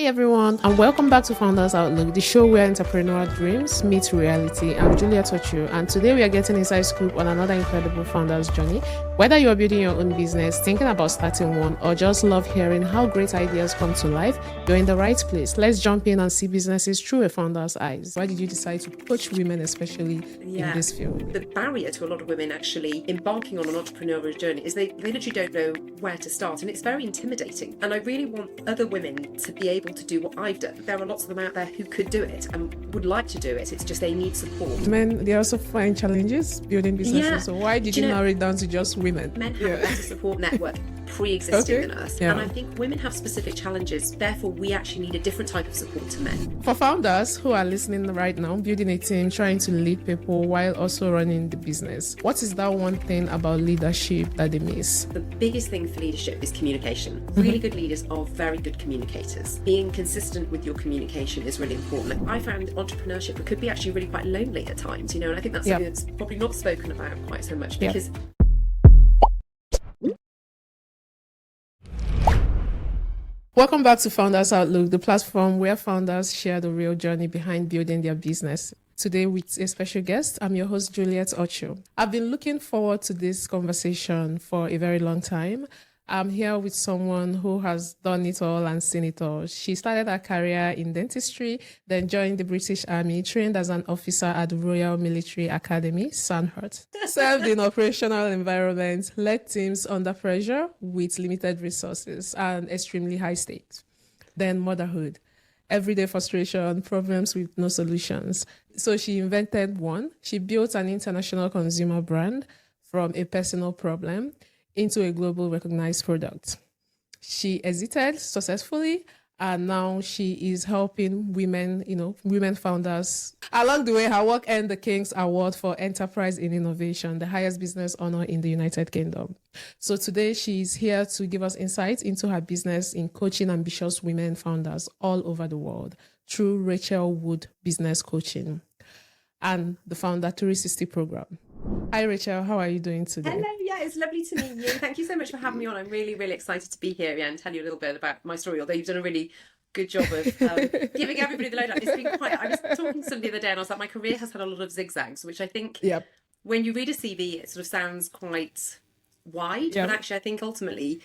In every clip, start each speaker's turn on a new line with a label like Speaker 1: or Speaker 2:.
Speaker 1: everyone, and welcome back to Founders Outlook, the show where entrepreneurial dreams meet reality. I'm Juliet Ochu, and today we are getting inside scoop on another incredible founder's journey. Whether you are building your own business, thinking about starting one, or just love hearing how great ideas come to life, you're in the right place. Let's jump in and see businesses through a founder's eyes. Why did you decide to coach women, especially in this field?
Speaker 2: The barrier to a lot of women actually embarking on an entrepreneurial journey is they literally don't know where to start, and it's very intimidating. And I really want other women to be able to do what I've done. There are lots of them out there who could do it and would like to do it. It's just they need support.
Speaker 1: Men, they also find challenges building businesses.
Speaker 2: Yeah.
Speaker 1: So why did you narrow it down to just women?
Speaker 2: Men have a better support network pre-existing than us.
Speaker 1: Yeah.
Speaker 2: And I think women have specific challenges. Therefore, we actually need a different type of support to men.
Speaker 1: For founders who are listening right now, building a team, trying to lead people while also running the business, what is that one thing about leadership that they miss?
Speaker 2: The biggest thing for leadership is communication. Really good leaders are very good communicators. Being consistent with your communication is really important. I found entrepreneurship could be actually really quite lonely at times, and I think that's something that's probably not spoken about quite so much because
Speaker 1: Welcome back to Founders Outlook, the platform where founders share the real journey behind building their business. Today with a special guest, I'm your host, Juliet Ocho. I've been looking forward to this conversation for a very long time. I'm here with someone who has done it all and seen it all. She started her career in dentistry, then joined the British Army, trained as an officer at the Royal Military Academy, Sandhurst, served in operational environments, led teams under pressure with limited resources and extremely high stakes. Then motherhood, everyday frustration, problems with no solutions. So she invented one. She built an international consumer brand from a personal problem into a global recognized product. She exited successfully, and now she is helping women, women founders. Along the way, her work earned the King's Award for Enterprise in Innovation, the highest business honor in the United Kingdom. So today she's here to give us insights into her business in coaching ambitious women founders all over the world through Rachel Wood Business Coaching and the Founder 360 program. Hi, Rachel. How are you doing today?
Speaker 2: Hello. Yeah, it's lovely to meet you. Thank you so much for having me on. I'm really, really excited to be here and tell you a little bit about my story, although you've done a really good job of giving everybody the lowdown. It's been quite, I was talking to somebody the other day and I was like, my career has had a lot of zigzags, which I think when you read a CV, it sort of sounds quite wide, but actually I think ultimately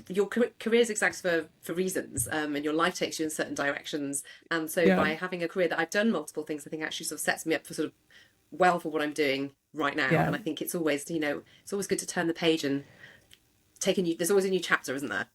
Speaker 2: your career zigzags for reasons, and your life takes you in certain directions. And so by having a career that I've done multiple things, I think actually sort of sets me up for sort of well for what I'm doing right now. And I think it's always, it's always good to turn the page and there's always a new chapter, isn't there?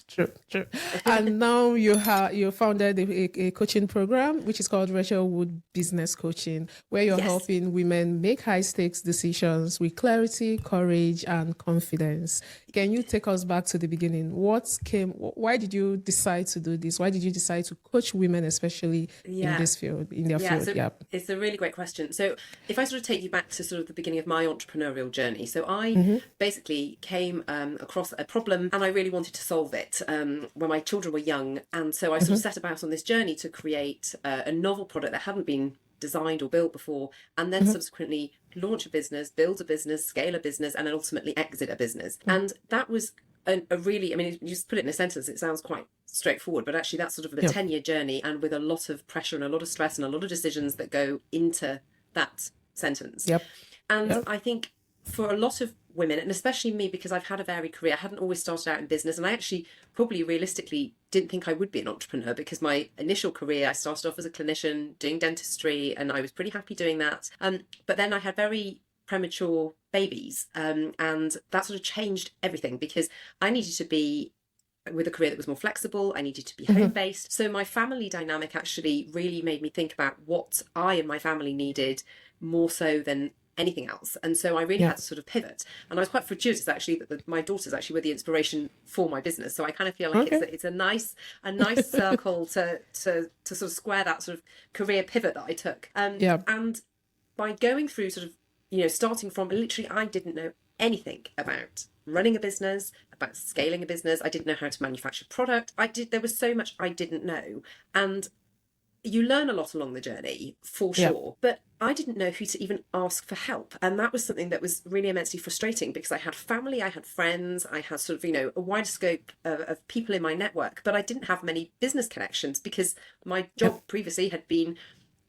Speaker 1: True. And now you founded a coaching program, which is called Rachel Wood Business Coaching, where you're helping women make high stakes decisions with clarity, courage, and confidence. Can you take us back to the beginning? Why did you decide to do this? Why did you decide to coach women, especially in this field, in their field?
Speaker 2: So it's a really great question. So if I sort of take you back to sort of the beginning of my entrepreneurial journey. So I basically came across a problem and I really wanted to solve it. When my children were young, and so I sort of set about on this journey to create a novel product that hadn't been designed or built before, and then subsequently launch a business, build a business, scale a business, and then ultimately exit a business. And that was a really, you just put it in a sentence, it sounds quite straightforward, but actually that's sort of a 10-year journey, and with a lot of pressure and a lot of stress and a lot of decisions that go into that sentence. I think for a lot of women, and especially me, because I've had a varied career, I hadn't always started out in business, and I actually probably realistically didn't think I would be an entrepreneur, because my initial career, I started off as a clinician doing dentistry, and I was pretty happy doing that. But then I had very premature babies, and that sort of changed everything, because I needed to be with a career that was more flexible. I needed to be home-based. So my family dynamic actually really made me think about what I and my family needed more so than anything else. And so I really had to sort of pivot. And I was quite fortuitous actually that my daughters actually were the inspiration for my business. So I kind of feel like it's a nice circle to sort of square that sort of career pivot that I took. And by going through sort of, starting from literally, I didn't know anything about running a business, about scaling a business. I didn't know how to manufacture product. There was so much I didn't know. And you learn a lot along the journey, for
Speaker 1: Yeah.
Speaker 2: sure. But I didn't know who to even ask for help. And that was something that was really immensely frustrating, because I had family, I had friends, I had sort of, a wider scope of people in my network, but I didn't have many business connections, because my job previously had been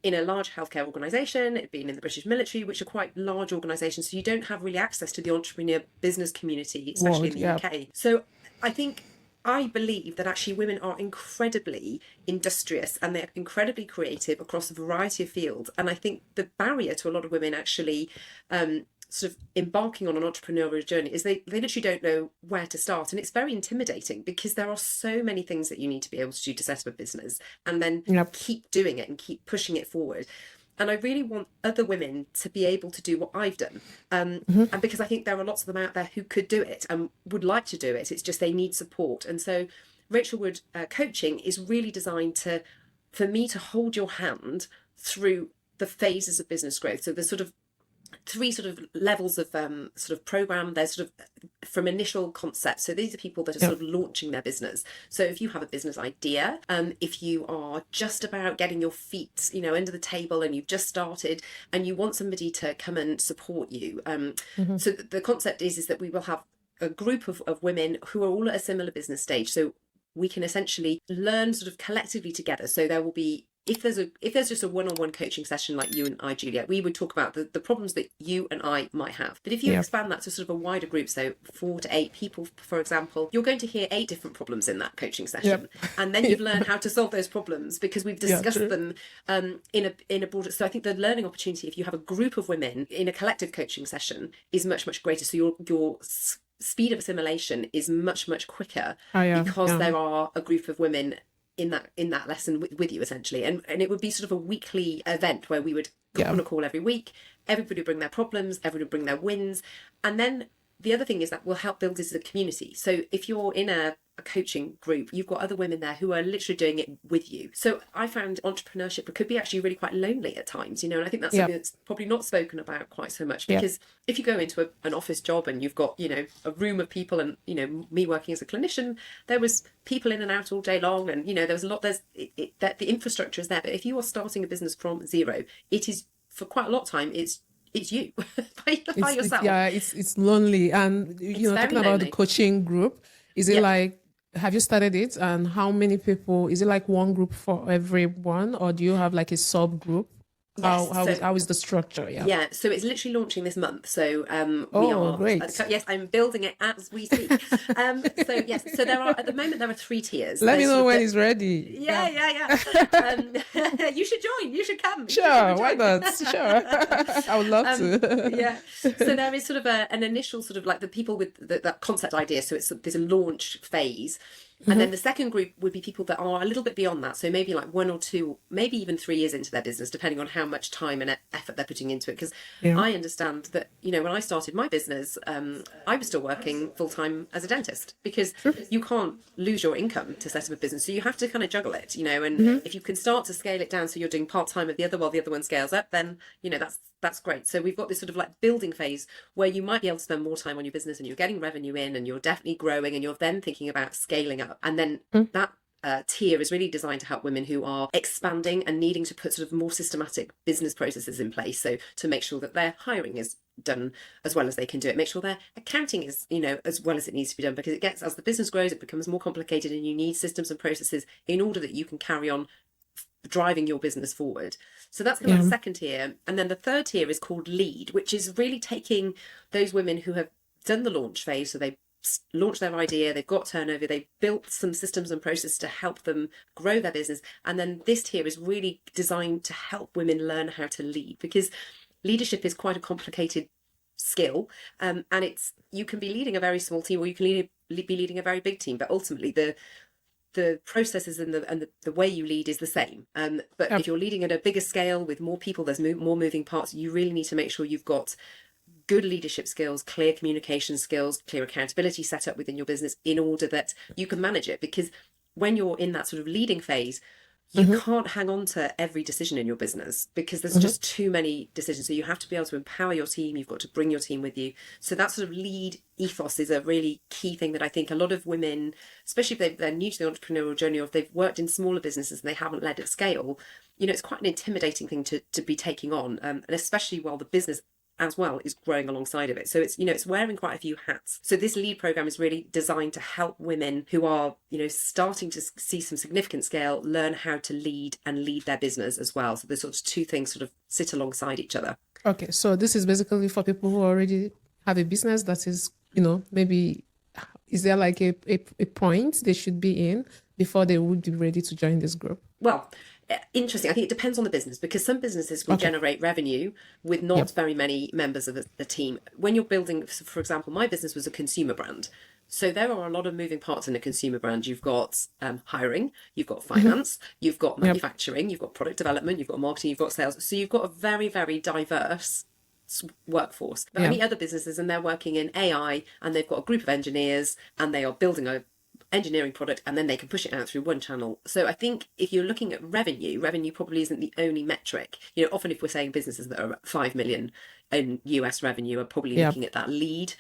Speaker 2: in a large healthcare organisation, it'd been in the British military, which are quite large organisations. So you don't have really access to the entrepreneur business community, especially in the UK. So I believe that actually women are incredibly industrious and they're incredibly creative across a variety of fields. And I think the barrier to a lot of women actually sort of embarking on an entrepreneurial journey is they literally don't know where to start. And it's very intimidating, because there are so many things that you need to be able to do to set up a business and then keep doing it and keep pushing it forward. And I really want other women to be able to do what I've done. And because I think there are lots of them out there who could do it and would like to do it. It's just they need support. And so Rachel Wood coaching is really designed for me to hold your hand through the phases of business growth. So there's sort of three sort of levels of sort of program. There's sort of from initial concept. So these are people that are sort of launching their business. So if you have a business idea, if you are just about getting your feet, under the table and you've just started and you want somebody to come and support you. So the concept is that we will have a group of women who are all at a similar business stage. So we can essentially learn sort of collectively together. So there will be, if there's just a one-on-one coaching session like you and I, Juliet, we would talk about the problems that you and I might have. But if you expand that to sort of a wider group, so 4 to 8 people, for example, you're going to hear 8 different problems in that coaching session. And then you've learned how to solve those problems because we've discussed them in a broader. So I think the learning opportunity, if you have a group of women in a collective coaching session, is much, much greater. So your speed of assimilation is much, much quicker because there are a group of women in that lesson with you, essentially. And it would be sort of a weekly event where we would come on a call every week. Everybody would bring their problems, everybody would bring their wins. And then the other thing is that we'll help build this as a community. So if you're in a coaching group, you've got other women there who are literally doing it with you. So I found entrepreneurship could be actually really quite lonely at times, and I think that's something that's probably not spoken about quite so much, because if you go into an office job and you've got, a room of people, and, me working as a clinician, there was people in and out all day long, and, there was a lot, that the infrastructure is there. But if you are starting a business from zero, it is, for quite a lot of time, it's you by yourself.
Speaker 1: It's lonely. And talking about the coaching group, is it like, have you started it, and how many people, is it like one group for everyone, or do you have like a sub group? How is the structure?
Speaker 2: So it's literally launching this month. So we are
Speaker 1: great.
Speaker 2: Yes, I'm building it as we speak. So there are, at the moment, there are 3 tiers.
Speaker 1: Let me know when it's ready.
Speaker 2: Yeah. You should join. You should come.
Speaker 1: Sure, why not? Sure, I would love to.
Speaker 2: So there is sort of an initial sort of like the people with that concept idea. So there's a launch phase. And then the second group would be people that are a little bit beyond that. So maybe like 1 or 2, maybe even 3 years into their business, depending on how much time and effort they're putting into it. Because I understand that, when I started my business, I was still working full time as a dentist, because you can't lose your income to set up a business. So you have to kind of juggle it, and if you can start to scale it down so you're doing part time of the other while the other one scales up, then, that's great. So we've got this sort of like building phase where you might be able to spend more time on your business and you're getting revenue in and you're definitely growing and you're then thinking about scaling up. And then that tier is really designed to help women who are expanding and needing to put sort of more systematic business processes in place. So to make sure that their hiring is done as well as they can do it, make sure their accounting is, as well as it needs to be done, because as the business grows, it becomes more complicated and you need systems and processes in order that you can carry on driving your business forward. So that's kind of the second tier. And then the third tier is called lead, which is really taking those women who have done the launch phase. So they launched their idea, they've got turnover, they've built some systems and processes to help them grow their business. And then this tier is really designed to help women learn how to lead, because leadership is quite a complicated skill. And you can be leading a very small team, or you can be leading a very big team, but ultimately the processes and the way you lead is the same. But if you're leading at a bigger scale with more people, there's more moving parts, you really need to make sure you've got good leadership skills, clear communication skills, clear accountability set up within your business in order that you can manage it. Because when you're in that sort of leading phase, you can't hang on to every decision in your business because there's just too many decisions. So you have to be able to empower your team. You've got to bring your team with you. So that sort of lead ethos is a really key thing that I think a lot of women, especially if they're new to the entrepreneurial journey or if they've worked in smaller businesses and they haven't led at scale, it's quite an intimidating thing to be taking on. And especially while the business as well is growing alongside of it. So it's wearing quite a few hats. So this lead program is really designed to help women who are, starting to see some significant scale, learn how to lead and lead their business as well. So the sort of two things sort of sit alongside each other.
Speaker 1: Okay. So this is basically for people who already have a business that is, maybe, is there like a point they should be in before they would be ready to join this group?
Speaker 2: Well, interesting. I think it depends on the business because some businesses will generate revenue with not very many members of the team. When you're building, for example, my business was a consumer brand. So there are a lot of moving parts in a consumer brand. You've got hiring, you've got finance, you've got manufacturing, you've got product development, you've got marketing, you've got sales. So you've got a very, very diverse workforce. But many other businesses, and they're working in AI and they've got a group of engineers and they are building a engineering product and then they can push it out through one channel. So I think if you're looking at revenue probably isn't the only metric. Often if we're saying businesses that are at 5 million in US revenue are probably looking at that lead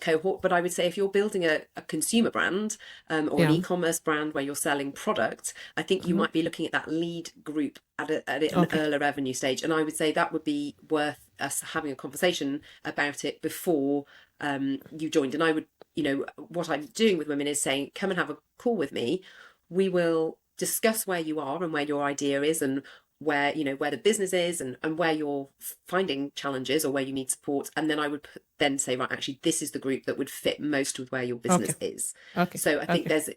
Speaker 2: cohort. But I would say if you're building a consumer brand or an e-commerce brand where you're selling product, I think you might be looking at that lead group at an earlier revenue stage. And I would say that would be worth us having a conversation about it before you joined. And I would, what I'm doing with women is saying, come and have a call with me. We will discuss where you are and where your idea is and where, where the business is and where you're finding challenges or where you need support. And then I would then say, right, actually, this is the group that would fit most with where your business is. Okay. So I think there's,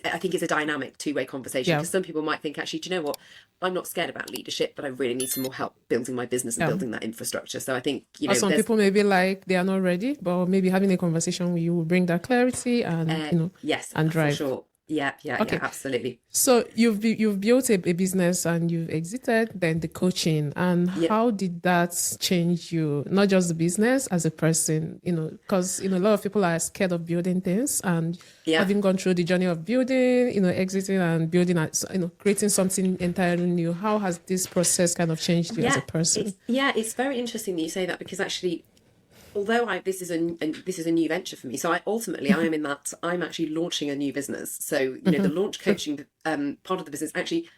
Speaker 2: I think it's a dynamic two-way conversation because some people might think, actually, do you know what? I'm not scared about leadership, but I really need some more help building my business and building that infrastructure. So I think,
Speaker 1: or some people may be like, they are not ready, but maybe having a conversation with you will bring that clarity and,
Speaker 2: yes,
Speaker 1: and drive.
Speaker 2: For sure. Yeah, absolutely.
Speaker 1: So you've built a business and you've exited, then the coaching. And how did that change you? Not just the business, as a person, because, a lot of people are scared of building things and having gone through the journey of building, exiting and building, creating something entirely new. How has this process kind of changed you as a person?
Speaker 2: It's very interesting that you say that because actually, although this is a new venture for me, so I am in that I'm actually launching a new business. So the launch coaching part of the business, actually,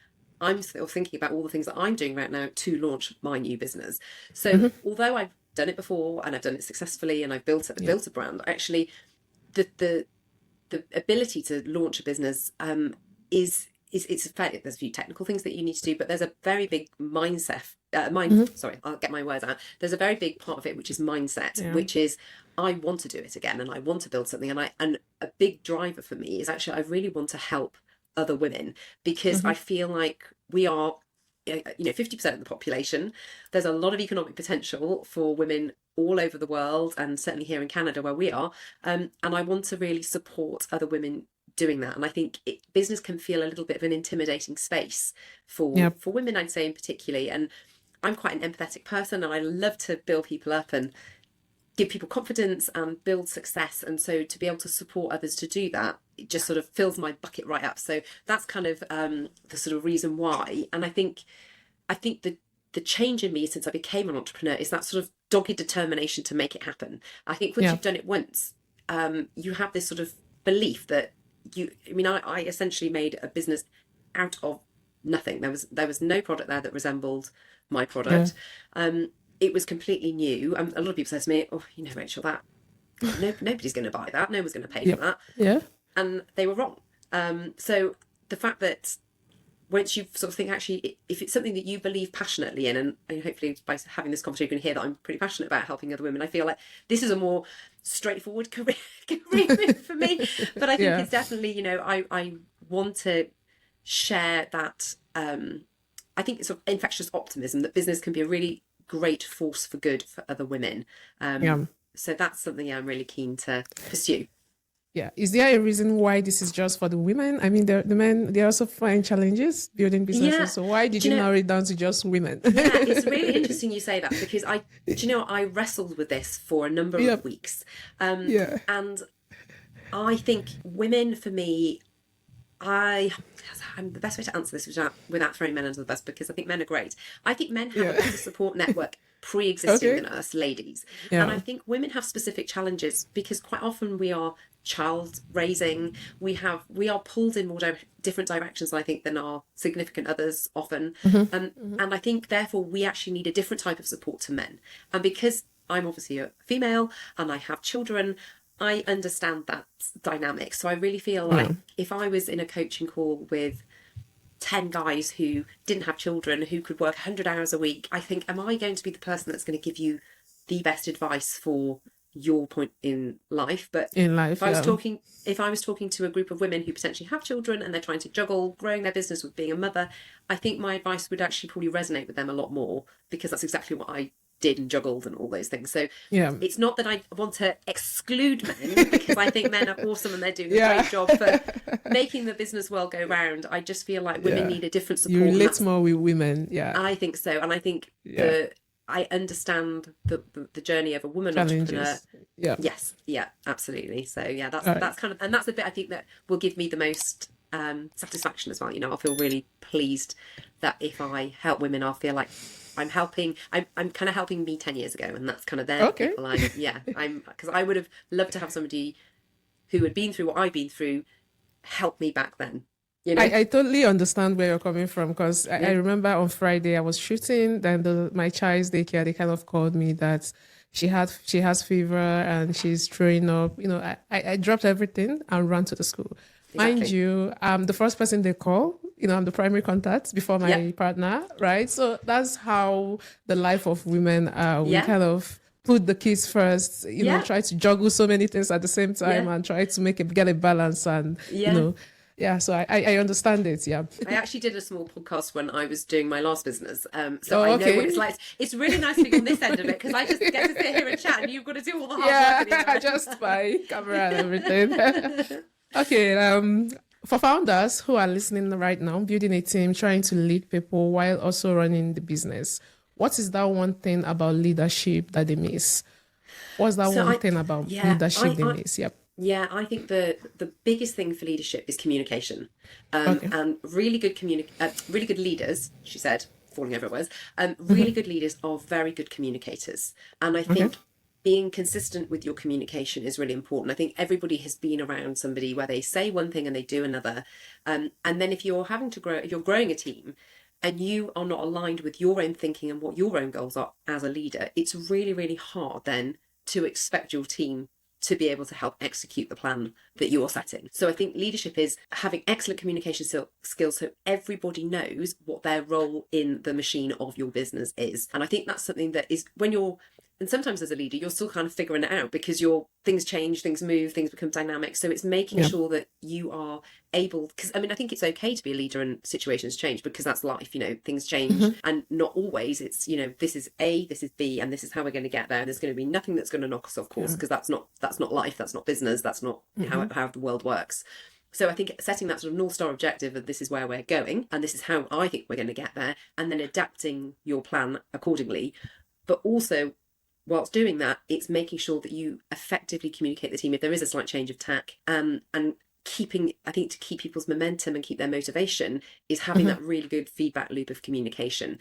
Speaker 2: I'm still thinking about all the things that I'm doing right now to launch my new business. So although I've done it before and I've done it successfully and I've built a brand, actually, the ability to launch a business it's fairly, there's a few technical things that you need to do, but there's a very big mindset. Sorry, I'll get my words out. There's a very big part of it which is mindset, which is I want to do it again and I want to build something. And a big driver for me is actually I really want to help other women because I feel like we are 50% of the population. There's a lot of economic potential for women all over the world and certainly here in Canada where we are. And I want to really support other women doing that. And I think business can feel a little bit of an intimidating space for women, I'd say in particularly. And I'm quite an empathetic person and I love to build people up and give people confidence and build success. And so to be able to support others to do that, it just sort of fills my bucket right up. So that's kind of the sort of reason why. And I think the change in me since I became an entrepreneur is that sort of dogged determination to make it happen. I think once you've done it once, you have this sort of belief that I essentially made a business out of nothing. There was no product there that resembled my product. It was completely new. A lot of people say to me, "Oh, Rachel, that nobody's going to buy that. No one's going to pay for that." Yeah, and they were wrong. So the fact that once you sort of think, actually, if it's something that you believe passionately in, and hopefully by having this conversation, you can hear that I'm pretty passionate about helping other women. I feel like this is a more straightforward career move for me. But I think it's definitely, I want to share that. I think it's sort of infectious optimism that business can be a really great force for good for other women. So that's something I'm really keen to pursue.
Speaker 1: Yeah. Is there a reason why this is just for the women? I mean, the men, they also find challenges building businesses. Yeah. So why did you narrow it down to just women?
Speaker 2: It's really interesting you say that because I wrestled with this for a number of weeks. And I think women, for me, I'm the best way to answer this without throwing men under the bus, because I think men are great. I think men have a better support network pre-existing than us ladies. And I think women have specific challenges because quite often we are child raising, we are pulled in more different directions, I think, than our significant others often. And I think therefore we actually need a different type of support to men. And because I'm obviously a female and I have children, I understand that dynamic. So I really feel like if I was in a coaching call with 10 guys who didn't have children, who could work 100 hours a week, I think, am I going to be the person that's going to give you the best advice for your point in life? But if I was talking to a group of women who potentially have children and they're trying to juggle growing their business with being a mother, I think my advice would actually probably resonate with them a lot more, because that's exactly what I did and juggled and all those things. So it's not that I want to exclude men, because I think men are awesome and they're doing a great job for making the business world go round. I just feel like women need a different support.
Speaker 1: You relate more with women. I
Speaker 2: think so. And I think I understand the journey of a woman entrepreneur. Yes, absolutely. So that's kind of, and that's the bit I think that will give me the most satisfaction as well. I'll feel really pleased that if I help women, I'll feel like I'm kind of helping me 10 years ago, and that's kind of their people. Because I would have loved to have somebody who had been through what I've been through help me back then.
Speaker 1: I totally understand where you're coming from, because I remember on Friday I was shooting, then my child's daycare, they kind of called me that she has fever and she's throwing up. I dropped everything and ran to the school. Exactly. Mind you, I'm the first person they call. I'm the primary contact before my partner, right? So that's how the life of women are. We kind of put the kids first, try to juggle so many things at the same time and try to get a balance and, so I understand it,
Speaker 2: I actually did a small podcast when I was doing my last business. I know what it's like. It's really nice being on this end of it, because I just get to sit here and chat and you've got to do all the hard work.
Speaker 1: Just by camera and everything. Okay, for founders who are listening right now, building a team, trying to lead people while also running the business, what is that one thing about leadership that they miss? What's that one thing about leadership they miss?
Speaker 2: Yeah, I think the biggest thing for leadership is communication. And really good leaders, she said, falling over words, really good leaders are very good communicators. And I think being consistent with your communication is really important. I think everybody has been around somebody where they say one thing and they do another. And then if you're growing a team and you are not aligned with your own thinking and what your own goals are as a leader, it's really, really hard then to expect your team to be able to help execute the plan that you're setting. So I think leadership is having excellent communication skills so everybody knows what their role in the machine of your business is. And I think that's something that is and sometimes as a leader, you're still kind of figuring it out, because things change, things move, things become dynamic. So it's making sure that you are able, because I think it's okay to be a leader and situations change, because that's life, things change and not always it's, this is A, this is B, and this is how we're going to get there. There's going to be nothing that's going to knock us off course, because that's not life, that's not business, that's not how the world works. So I think setting that sort of North Star objective of this is where we're going and this is how I think we're going to get there, and then adapting your plan accordingly. But also, whilst doing that, it's making sure that you effectively communicate the team if there is a slight change of tack, and keeping, I think, to keep people's momentum and keep their motivation is having that really good feedback loop of communication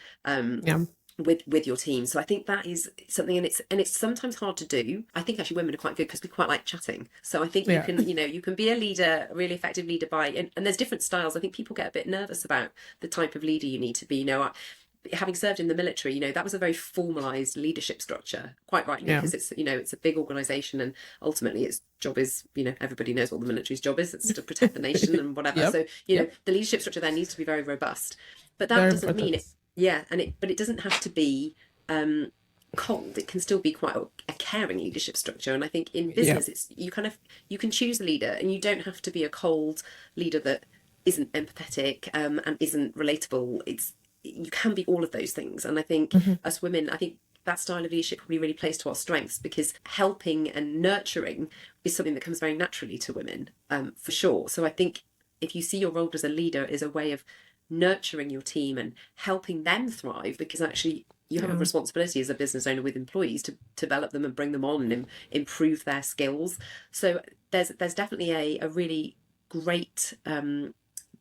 Speaker 2: with your team. So I think that is something, and it's sometimes hard to do. I think actually women are quite good because we quite like chatting. So I think you can be a leader, a really effective leader and there's different styles. I think people get a bit nervous about the type of leader you need to be. Having served in the military, that was a very formalized leadership structure, quite rightly, because it's a big organization, and ultimately its job is, everybody knows what the military's job is. It's to protect the nation and whatever. So, the leadership structure there needs to be very robust, but that doesn't mean it. But it doesn't have to be cold. It can still be quite a caring leadership structure. And I think in business, it's you can choose a leader, and you don't have to be a cold leader that isn't empathetic and isn't relatable. You can be all of those things. And I think as women, I think that style of leadership probably really plays to our strengths, because helping and nurturing is something that comes very naturally to women, for sure. So I think if you see your role as a leader as a way of nurturing your team and helping them thrive, because actually you have a responsibility as a business owner with employees to develop them and bring them on and improve their skills. So there's definitely a really great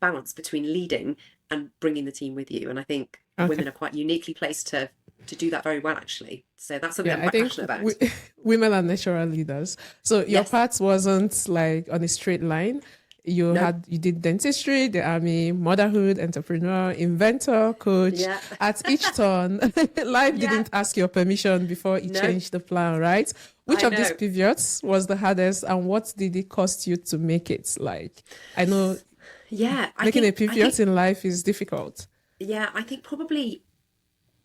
Speaker 2: balance between leading and bringing the team with you. And I think women are quite uniquely placed to do that very well, actually. So that's something I'm
Speaker 1: I
Speaker 2: quite
Speaker 1: think
Speaker 2: passionate about.
Speaker 1: women are natural leaders. So your
Speaker 2: Yes.
Speaker 1: path wasn't like on a straight line. You
Speaker 2: No.
Speaker 1: you did dentistry, the army, motherhood, entrepreneur, inventor, coach.
Speaker 2: Yeah.
Speaker 1: At each turn, life didn't ask your permission before it
Speaker 2: No.
Speaker 1: changed the plan, right? Which
Speaker 2: I
Speaker 1: of these
Speaker 2: know.
Speaker 1: pivots was the hardest, and what did it cost you to make it? Like, I know
Speaker 2: Yeah,
Speaker 1: making a pivot in life is difficult.
Speaker 2: yeah, I think probably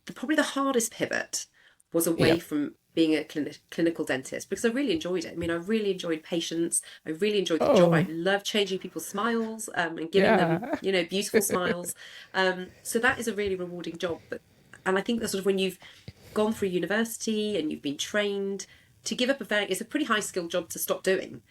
Speaker 2: the hardest pivot was
Speaker 1: Yeah.
Speaker 2: away from being a clinical dentist, because I really enjoyed it. I mean, I really enjoyed patients. I really enjoyed the job. I
Speaker 1: Oh,
Speaker 2: love changing people's smiles, and giving them,
Speaker 1: yeah.
Speaker 2: beautiful smiles. So that is a really rewarding job. And I think that sort of when you've gone through university and you've been trained, to give up it's a pretty high skilled job to stop doing,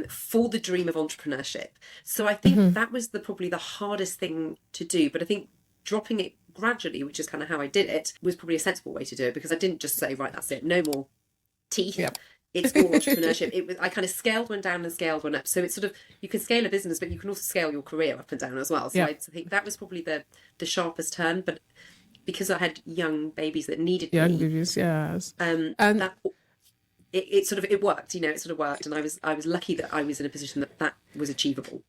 Speaker 2: for the dream of entrepreneurship. So I think that was probably the hardest thing to do. But I think dropping it gradually, which is kind of how I did it, was probably a sensible way to do it, because I didn't just say, right, that's it, no more teeth.
Speaker 1: Yep.
Speaker 2: It's all entrepreneurship. I kind of scaled one down and scaled one up. So it's sort of, you can scale a business, but you can also scale your career up and down as well. So
Speaker 1: Yeah.
Speaker 2: I think that was probably the sharpest turn. But because I had young babies that needed
Speaker 1: Young
Speaker 2: me,
Speaker 1: babies, yes. And
Speaker 2: that it sort of, it worked. It sort of worked, and I was lucky that I was in a position that was achievable.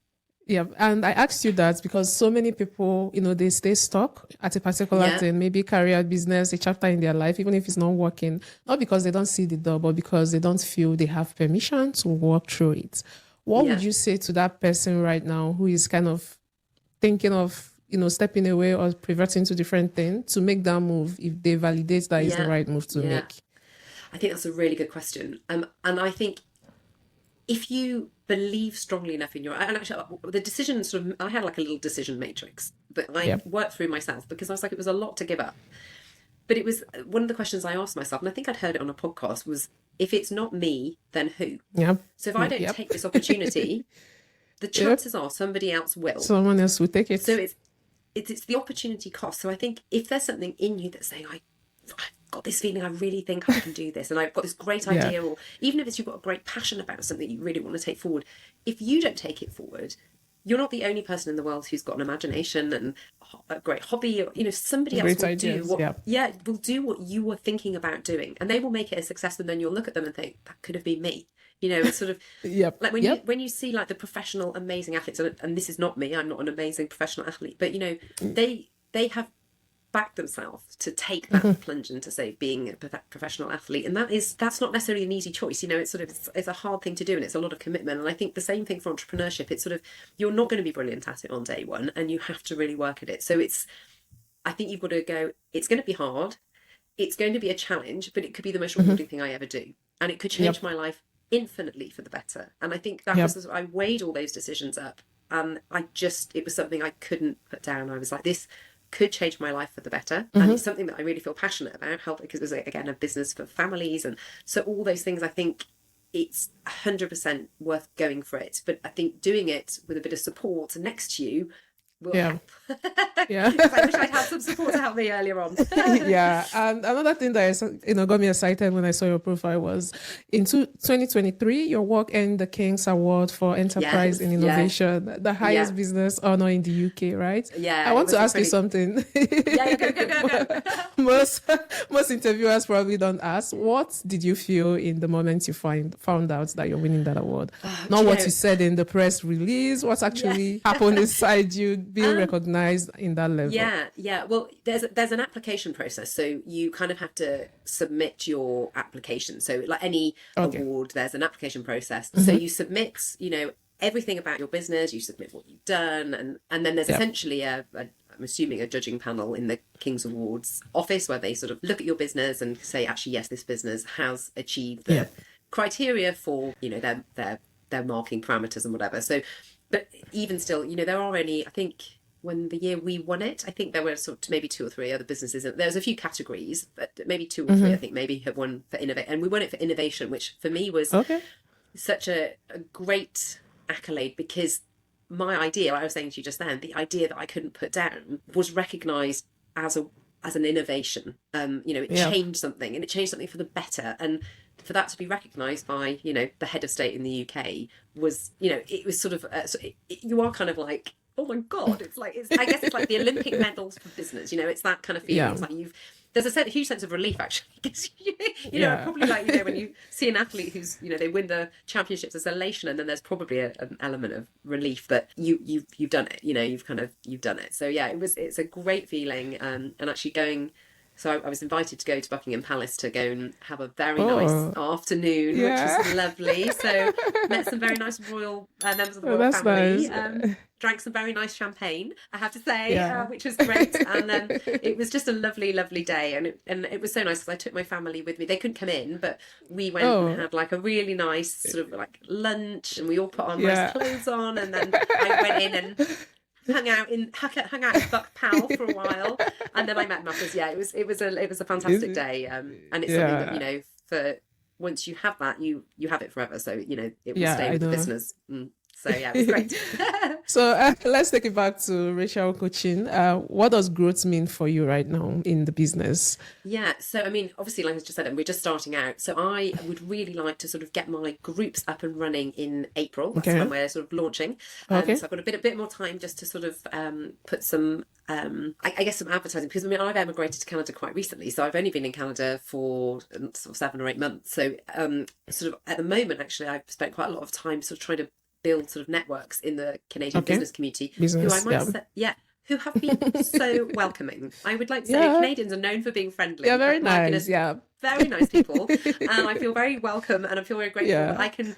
Speaker 1: yeah, and I asked you that because so many people, they stay stuck at a particular thing, maybe career, business, a chapter in their life, even if it's not working, not because they don't see the door, but because they don't feel they have permission to walk through it. What would you say to that person right now who is kind of thinking of, stepping away or pivoting to different things to make that move if they validate that is the right move to make?
Speaker 2: I think that's a really good question. And I think if you believe strongly enough in and actually the decision sort of, I had like a little decision matrix that I worked through myself, because I was like, it was a lot to give up. But it was one of the questions I asked myself, and I think I'd heard it on a podcast, was, if it's not me, then who?
Speaker 1: Yep.
Speaker 2: So if I don't take this opportunity, the chances are somebody else will.
Speaker 1: Someone else will take it.
Speaker 2: So it's the opportunity cost. So I think if there's something in you that's saying, I've got this feeling, I really think I can do this, and I've got this great idea, or even if you've got a great passion about something you really want to take forward, if you don't take it forward, you're not the only person in the world who's got an imagination and a great hobby, or somebody else will do will do what you were thinking about doing, and they will make it a success, and then you'll look at them and think, that could have been me. It's sort of like when you see like the professional amazing athletes, and this is not me, I'm not an amazing professional athlete, but they have back themselves to take that plunge into, say, being a professional athlete, and that's not necessarily an easy choice. It's sort of, it's a hard thing to do, and it's a lot of commitment. And I think the same thing for entrepreneurship. It's sort of, you're not going to be brilliant at it on day one, and you have to really work at it. So I think you've got to go, it's going to be hard, it's going to be a challenge, but it could be the most rewarding thing I ever do, and it could change my life infinitely for the better. And I think that was, I weighed all those decisions up, and it was something I couldn't put down. I was like, this could change my life for the better, and it's something that I really feel passionate about, because it was, again, a business for families, and so all those things. I think it's 100% worth going for it, but I think doing it with a bit of support next to you will help. I wish I'd had some support to help me earlier on.
Speaker 1: And another thing that got me excited when I saw your profile was in 2023, your work earned the King's Award for Enterprise in Innovation, the highest business honor in the UK, right? I want to ask you something.
Speaker 2: Go.
Speaker 1: Most interviewers probably don't ask. What did you feel in the moment you found out that you're winning that award? Not what you said in the press release. What's actually happened inside you being recognized in that level?
Speaker 2: Well, there's an application process, so you kind of have to submit your application. So like any award, there's an application process. So you submit everything about your business, you submit what you've done, and then there's essentially I'm assuming a judging panel in the King's Awards office, where they sort of look at your business and say, actually, yes, this business has achieved the criteria for their marking parameters and whatever. So, but even still, there are only, I think, when the year we won it, I think there were sort of maybe 2 or 3 other businesses. There's a few categories, but maybe 2 or 3, I think, maybe have won for innovation. And we won it for innovation, which for me was such a great accolade, because my idea, I was saying to you just then, the idea that I couldn't put down was recognised as an innovation. It changed something, and it changed something for the better. And for that to be recognised by, the head of state in the UK was, it was sort of, you are kind of like, oh my God, I guess it's like the Olympic medals for business, it's that kind of feeling.
Speaker 1: Yeah.
Speaker 2: It's like there's a huge sense of relief, actually, because
Speaker 1: Yeah.
Speaker 2: probably like when you see an athlete who's they win the championships, there's elation, and then there's probably an element of relief that you've done it. You've done it. So yeah, it's a great feeling, and actually going. So I was invited to go to Buckingham Palace to go and have a very nice afternoon, which was lovely. So met some very nice royal members of the royal family.
Speaker 1: Nice.
Speaker 2: Drank some very nice champagne, I have to say, which was great. And it was just a lovely, lovely day. And it was so nice because I took my family with me. They couldn't come in, but we went and had like a really nice sort of like lunch, and we all put our nice clothes on. And then I went in and hung out in Buck Pal for a while, and then I met Mappers. Yeah, it was a fantastic day, and it's something that for once you have that, you have it forever. So it will stay with the business. So yeah, it was great.
Speaker 1: So let's take it back to Rachel coaching. What does growth mean for you right now in the business?
Speaker 2: Yeah, so I mean, obviously, like I just said, we're just starting out. So I would really like to sort of get my groups up and running in April. That's when we're sort of launching. So I've got a bit more time just to sort of put some, I guess, some advertising, because I mean, I've emigrated to Canada quite recently, so I've only been in Canada for sort of 7 or 8 months. So sort of at the moment, actually, I've spent quite a lot of time sort of trying to build sort of networks in the Canadian business community, who I might say, who have been so welcoming. I would like to say Canadians are known for being friendly.
Speaker 1: Yeah, very nice.
Speaker 2: Very nice people, and I feel very welcome, and I feel very grateful that I can,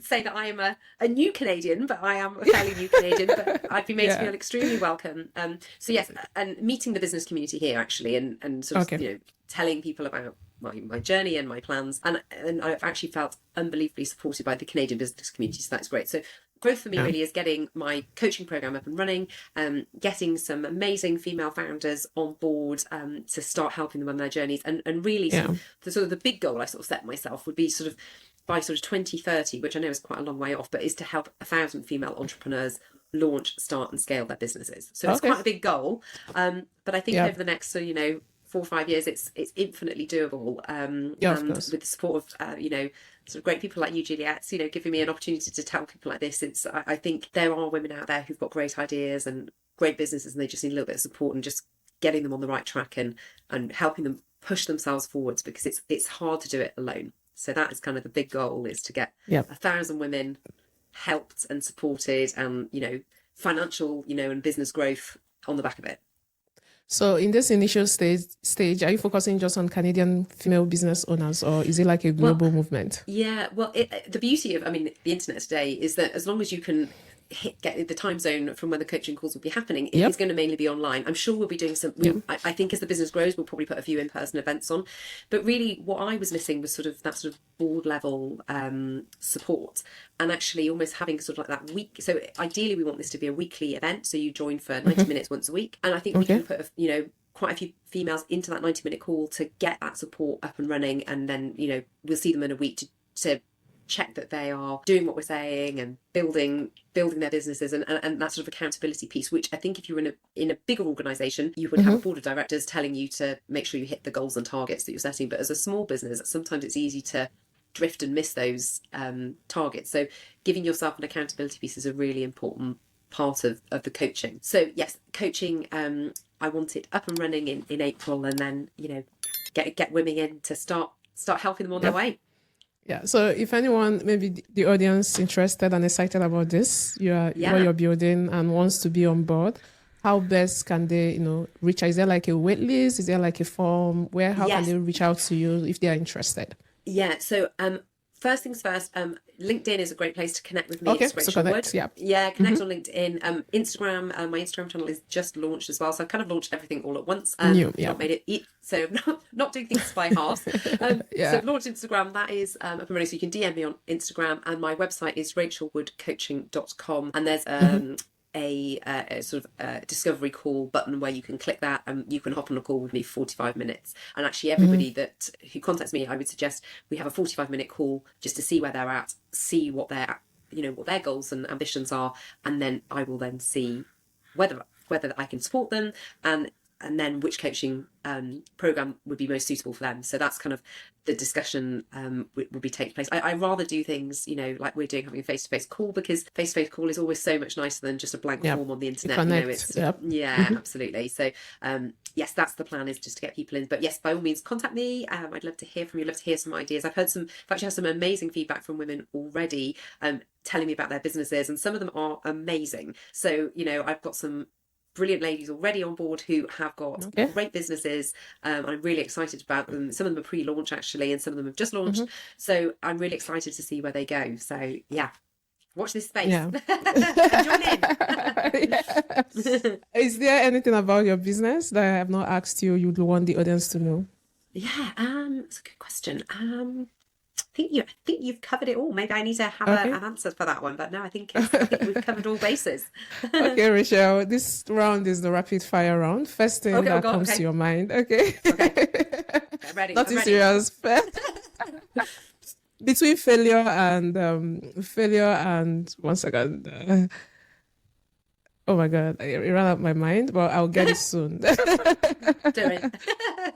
Speaker 2: say that I am a new Canadian, but I am a fairly new Canadian, but I've been made to feel extremely welcome. So yes, and meeting the business community here actually, and sort of telling people about my journey and my plans, and I've actually felt unbelievably supported by the Canadian business community, so that's great. So growth for me really is getting my coaching program up and running, getting some amazing female founders on board to start helping them on their journeys, and really sort of the big goal I sort of set myself would be sort of by sort of 2030, which I know is quite a long way off, but is to help 1,000 female entrepreneurs launch, start and scale their businesses. So it's quite a big goal, but I think over the next 4 or 5 years, it's infinitely doable. And with the support of sort of great people like you, Juliet, giving me an opportunity to tell people like this. I think there are women out there who've got great ideas and great businesses, and they just need a little bit of support and just getting them on the right track and helping them push themselves forwards, because it's hard to do it alone. So that is kind of the big goal, is to get 1,000 women helped and supported, and financial and business growth on the back of it.
Speaker 1: So in this initial stage, are you focusing just on Canadian female business owners, or is it like a global movement?
Speaker 2: Yeah, well, the beauty of, the internet today is that as long as you can get the time zone from when the coaching calls will be happening, it's going to mainly be online. I'm sure we'll be doing some, I think as the business grows, we'll probably put a few in-person events on. But really what I was missing was sort of that sort of board level support, and actually almost having sort of like that week. So ideally we want this to be a weekly event. So you join for 90 minutes once a week. And I think we can put, quite a few females into that 90-minute call to get that support up and running. And then, we'll see them in a week to check that they are doing what we're saying and building their businesses, and that sort of accountability piece, which I think if you're in a bigger organisation, you would have a board of directors telling you to make sure you hit the goals and targets that you're setting. But as a small business, sometimes it's easy to drift and miss those targets. So giving yourself an accountability piece is a really important part of the coaching. So yes, coaching, I want it up and running in April, and then get women in to start helping them on their way.
Speaker 1: Yeah. So if anyone, maybe the audience, interested and excited about this, what you're building and wants to be on board, how best can they, reach out? Is there like a wait list? Is there like a form? How can they reach out to you if they are interested?
Speaker 2: Yeah. So first things first, LinkedIn is a great place to connect with me.
Speaker 1: Okay, so connect,
Speaker 2: connect on LinkedIn. Instagram, my Instagram channel is just launched as well, so I've kind of launched everything all at once. Not made it so not doing things by half. So I've launched Instagram, that is up and running, so you can DM me on Instagram, and my website is rachelwoodcoaching.com, and there's a sort of discovery call button where you can click that and you can hop on a call with me for 45 minutes. And actually everybody who contacts me, I would suggest we have a 45-minute call just to see where they're at, see what their what their goals and ambitions are, and then I will then see whether I can support them. And and then which coaching program would be most suitable for them. So that's kind of the discussion would be taking place. I rather do things, like we're doing, having a face-to-face call, because face-to-face call is always so much nicer than just a blank form on the internet.
Speaker 1: Connect.
Speaker 2: Absolutely. So yes, that's the plan, is just to get people in. But yes, by all means, contact me. I'd love to hear from you. Love to hear some ideas. I've actually had some amazing feedback from women already, telling me about their businesses, and some of them are amazing. So I've got some brilliant ladies already on board who have got great businesses. I'm really excited about them. Some of them are pre-launch actually, and some of them have just launched. So I'm really excited to see where they go. So yeah, watch this space. Join in.
Speaker 1: Is there anything about your business that I have not asked you you'd want the audience to know?
Speaker 2: Yeah, that's a good question. I think you've covered it all. Maybe I need to have an answer for that one, but no, I think we've covered all bases.
Speaker 1: Okay, Rachel, this round is the rapid fire round. First thing that comes to your mind. Okay.
Speaker 2: Ready.
Speaker 1: Nothing serious. Between failure and 1 second. Oh my God, it ran out of my mind, but I'll get it soon.
Speaker 2: Do it.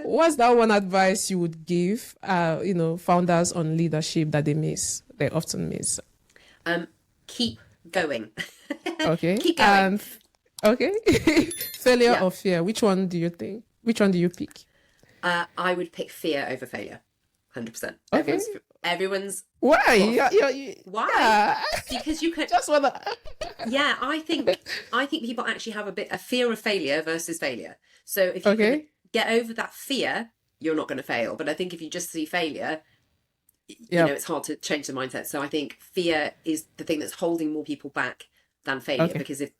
Speaker 1: What's that one advice you would give, founders on leadership that they often miss?
Speaker 2: Keep going.
Speaker 1: Okay.
Speaker 2: Keep going.
Speaker 1: Failure or fear? Which one do you think? Which one do you pick?
Speaker 2: I would pick fear over failure. 100%.
Speaker 1: Okay.
Speaker 2: Everyone's.
Speaker 1: Why?
Speaker 2: Why?
Speaker 1: Yeah.
Speaker 2: Because you could.
Speaker 1: Just wanna.
Speaker 2: Yeah, I think people actually have a fear of failure versus failure. So if you can get over that fear, you're not going to fail. But I think if you just see failure, it's hard to change the mindset. So I think fear is the thing that's holding more people back than failure, because if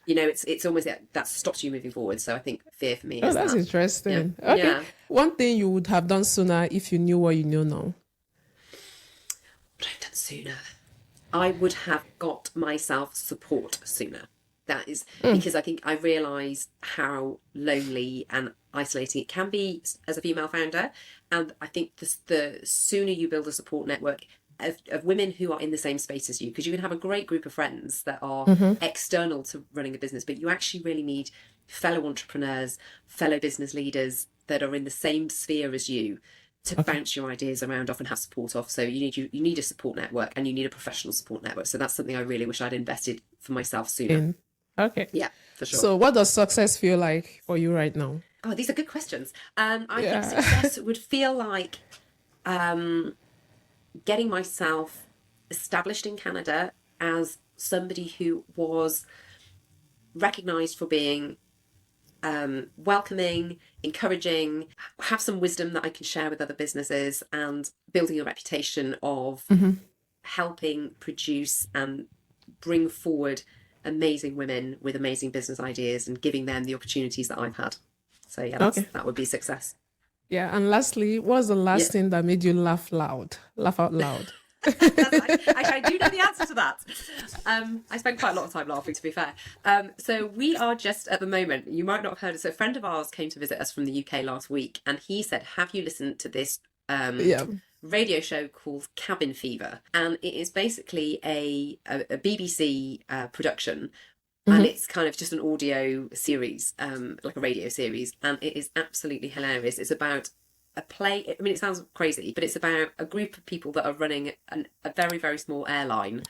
Speaker 2: it's almost that stops you moving forward. So I think fear for me is
Speaker 1: that's
Speaker 2: that.
Speaker 1: interesting.
Speaker 2: Yeah.
Speaker 1: Okay.
Speaker 2: Yeah.
Speaker 1: One thing you would have done sooner if you knew what you know now.
Speaker 2: What I've done sooner. I would have got myself support sooner. That is because I think I realised how lonely and isolating it can be as a female founder. And I think the sooner you build a support network of women who are in the same space as you, because you can have a great group of friends that are external to running a business, but you actually really need fellow entrepreneurs, fellow business leaders that are in the same sphere as you to bounce your ideas around off and have support off. So you need a support network, and you need a professional support network. So that's something I really wish I'd invested for myself sooner.
Speaker 1: Okay.
Speaker 2: Yeah, for sure.
Speaker 1: So what does success feel like for you right now?
Speaker 2: Oh, these are good questions. I think success would feel like getting myself established in Canada as somebody who was recognised for being welcoming, encouraging, have some wisdom that I can share with other businesses, and building a reputation of helping produce and bring forward amazing women with amazing business ideas and giving them the opportunities that I've had. So yeah, that would be success.
Speaker 1: Yeah, and lastly, what's the last thing that made you laugh out loud?
Speaker 2: Actually, I do know the answer to that. I spend quite a lot of time laughing, to be fair. So we are just at the moment, you might not have heard it. So a friend of ours came to visit us from the UK last week, and he said, have you listened to this radio show called Cabin Fever? And it is basically a BBC production. And it's kind of just an audio series, like a radio series. And it is absolutely hilarious. It's about a play. I mean, it sounds crazy, but it's about a group of people that are running a very, very small airline.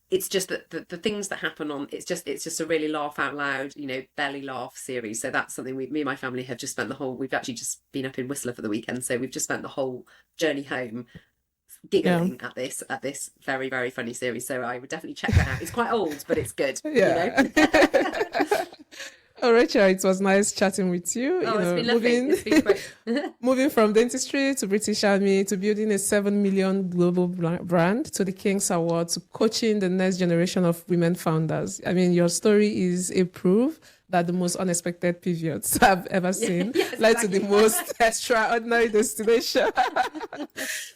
Speaker 2: It's just that the things that happen it's just a really laugh out loud, belly laugh series. So that's something me and my family have just spent we've actually just been up in Whistler for the weekend. So we've just spent the whole journey home giggling at this very, very funny series. So I would definitely check that out. It's quite old, but it's good.
Speaker 1: Oh, Rachel, it was nice chatting with you.
Speaker 2: It's been lovely. It's been great.
Speaker 1: Moving from Dentistry to British Army to building a 7 million global brand to the King's Award to coaching the next generation of women founders. I mean, your story is a proof that the most unexpected pivots I've ever seen led to the most extraordinary destination.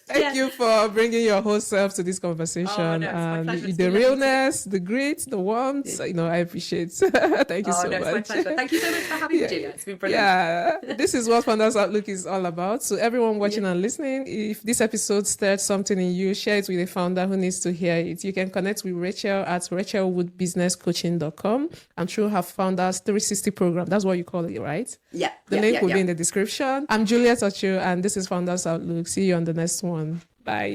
Speaker 1: Thank you for bringing your whole self to this conversation. And the realness, the grit, the warmth, I appreciate. Thank you so much.
Speaker 2: It's my pleasure. Thank you so much for having me, Julia. It's been brilliant.
Speaker 1: Yeah, this is what Founders Outlook is all about. So everyone watching and listening, if this episode stirred something in you, share it with a founder who needs to hear it. You can connect with Rachel at rachelwoodbusinesscoaching.com and through her Founders 360 program. That's what you call it, right?
Speaker 2: Yeah.
Speaker 1: The link will be in the description. I'm Juliet Ocho, and this is Founders Outlook. See you on the next one. Bye.